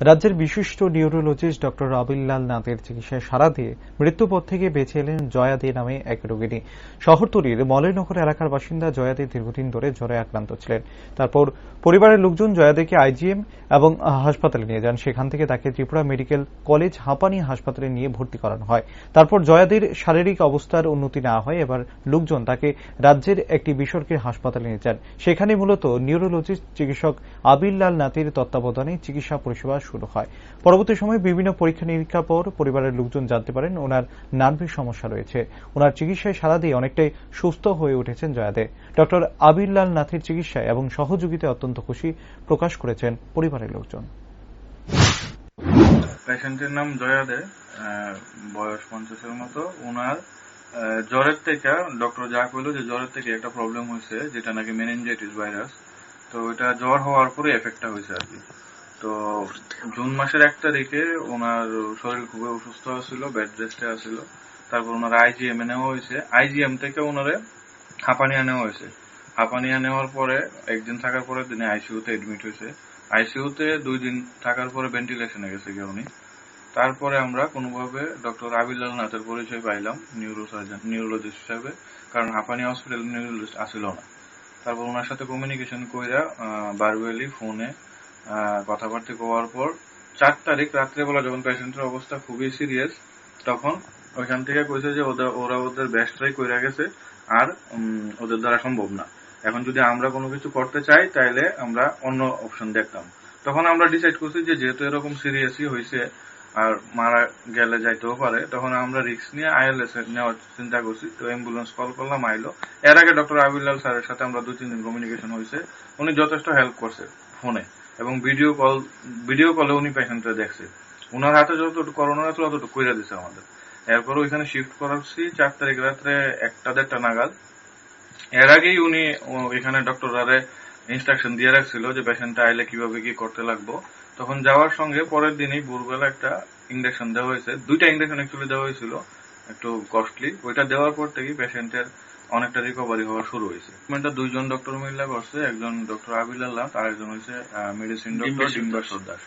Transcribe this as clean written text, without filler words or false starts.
রাজ্যের বিশিষ্ট neurologist doctor আবিল্লাল নাথের চিকিৎসায় সাড়া দিয়ে মৃত্যুপথ থেকে বেঁচে এলেন জয়া দে নামে এক রোগিণী। শহরতলির মলয়নগর এলাকার বাসিন্দা জয়া দে দীর্ঘদিন ধরে জ্বরে আক্রান্ত ছিলেন। তারপর পরিবারের লোকজন জয়া দেকে আইজিএম এবং হাসপাতালে নিয়ে যান। সেখান থেকে তাকে ত্রিপুরা মেডিকেল কলেজ হাঁপানি হাসপাতালে নিয়ে ভর্তি করানো হয়। তারপর জয়াদের শারীরিক অবস্থার উন্নতি না হয় এবার লোকজন তাকে রাজ্যের একটি বেসরকারি হাসপাতালে নিয়ে যান। সেখানে মূলত নিউরোলজিস্ট চিকিৎসক আবিল্লাল নাথের তত্ত্বাবধানে চিকিৎসা পরিষেবা শুরু হয়। পরবর্তী সময়ে বিভিন্ন পরীক্ষা নিরীক্ষার পর পরিবারের লোকজন জানতে পারেন ওনার নার্ভের সমস্যা রয়েছে। ওনার চিকিৎসায় সাড়া দিয়ে অনেকটাই সুস্থ হয়ে উঠেছেন জয়া দে। ডক্টর আবিল্লাল নাথের চিকিৎসায় এবং সহযোগিতায় অত্যন্ত খুশি প্রকাশ করেছেন পরিবারের লোকজন। পেশেন্টের নাম জয়া দে, বয়স 50-এর মতো। ওনার জ্বরের থেকে ডক্টর যা কইলো যে জ্বরের থেকে একটা প্রবলেম হয়েছে, যেটা নাকি মেনিনজাইটিস ভাইরাস। তো এটা জ্বর হওয়ার পরে এফেক্টটা হয়েছে আর কি। তো জুন মাসের 1 তারিখে ওনার শরীর খুবই অসুস্থ ছিল, বেড রেস্টে আছিল। তারপর ওনার আইজিএম এ নেওয়া হয়েছে। আইজিএম থেকে ওনারে হাঁপানিয়া নেওয়া হয়েছে। হাঁপানিয়া নেওয়ার পরে একদিন থাকার পরে দিনে আইসিইউতে এডমিট হয়েছে। আইসিইউতে 2 দিন থাকার পরে ভেন্টিলেশনে গেছে গিয়ে উনি। তারপরে আমরা কোনোভাবে ডক্টর আবিল্লাল নাথের পরিচয় পাইলাম নিউরোলজিস্ট হিসাবে, কারণ হাঁপানিয়া হসপিটাল নিউরোলজিস্ট আসিল না। তারপর ওনার সাথে কমিউনিকেশন কইরা ভার্চুয়ালি ফোনে কথাবার্তা কওয়ার পর 4 তারিখ রাত্রেবেলা যখন পেশেন্টের অবস্থা খুবই সিরিয়াস, তখন ওইখান থেকে কইছে যে ওরা ওদের বেস্টটাই কইরা গেছে, আর ওদের দ্বারা সম্ভব না। এখন যদি আমরা কোনো কিছু করতে চাই তাইলে আমরা অন্য অপশন দেখতাম। তখন আমরা ডিসাইড করছি যে যেহেতু এরকম সিরিয়াসই হয়েছে আর মারা গেলে যাইতেও পারে, তখন আমরা রিস্ক নিয়ে আইএলএস নেওয়ার চিন্তা করছি। তো অ্যাম্বুলেন্স কল করলাম, আইলো। এর আগে ডক্টর আবিল্লাল স্যারের সাথে আমরা 2-3 দিন কমিউনিকেশন হয়েছে। উনি যথেষ্ট হেল্প করছে ফোনে, এবং ভিডিও কলে উনি পেশেন্টরা দেখছে। ওনার হাতে যতটুকু করোনা আছে ততটুকু কইরা দিছে আমাদের। এরপর ওইখানে শিফট করাচ্ছি 4 তারিখ রাত্রে 1টা-1:30 নাগাদ। এর আগেই উনি এখানে ডক্টরারে ইনস্ট্রাকশন দিয়ে রাখছিল যে পেশেন্টটা আইলে কিভাবে কি করতে লাগবো। তখন যাওয়ার সঙ্গে পরের দিনই ভোরবেলা একটা ইনজেকশন দেওয়া হয়েছে। 2টা ইনজেকশন অ্যাকচুয়ালি দেওয়া হয়েছিল, একটু কস্টলি। ওইটা দেওয়ার পর থেকেই পেশেন্টের অনেকটা রিকভারি হওয়া শুরু হয়েছে। ট্রিটমেন্টটা 2 জন ডক্টর মিলে করছে, একজন ডক্টর আবিল্লাল নাথ আর একজন হচ্ছে মেডিসিন ডক্টর ডিম্বাসর দাস।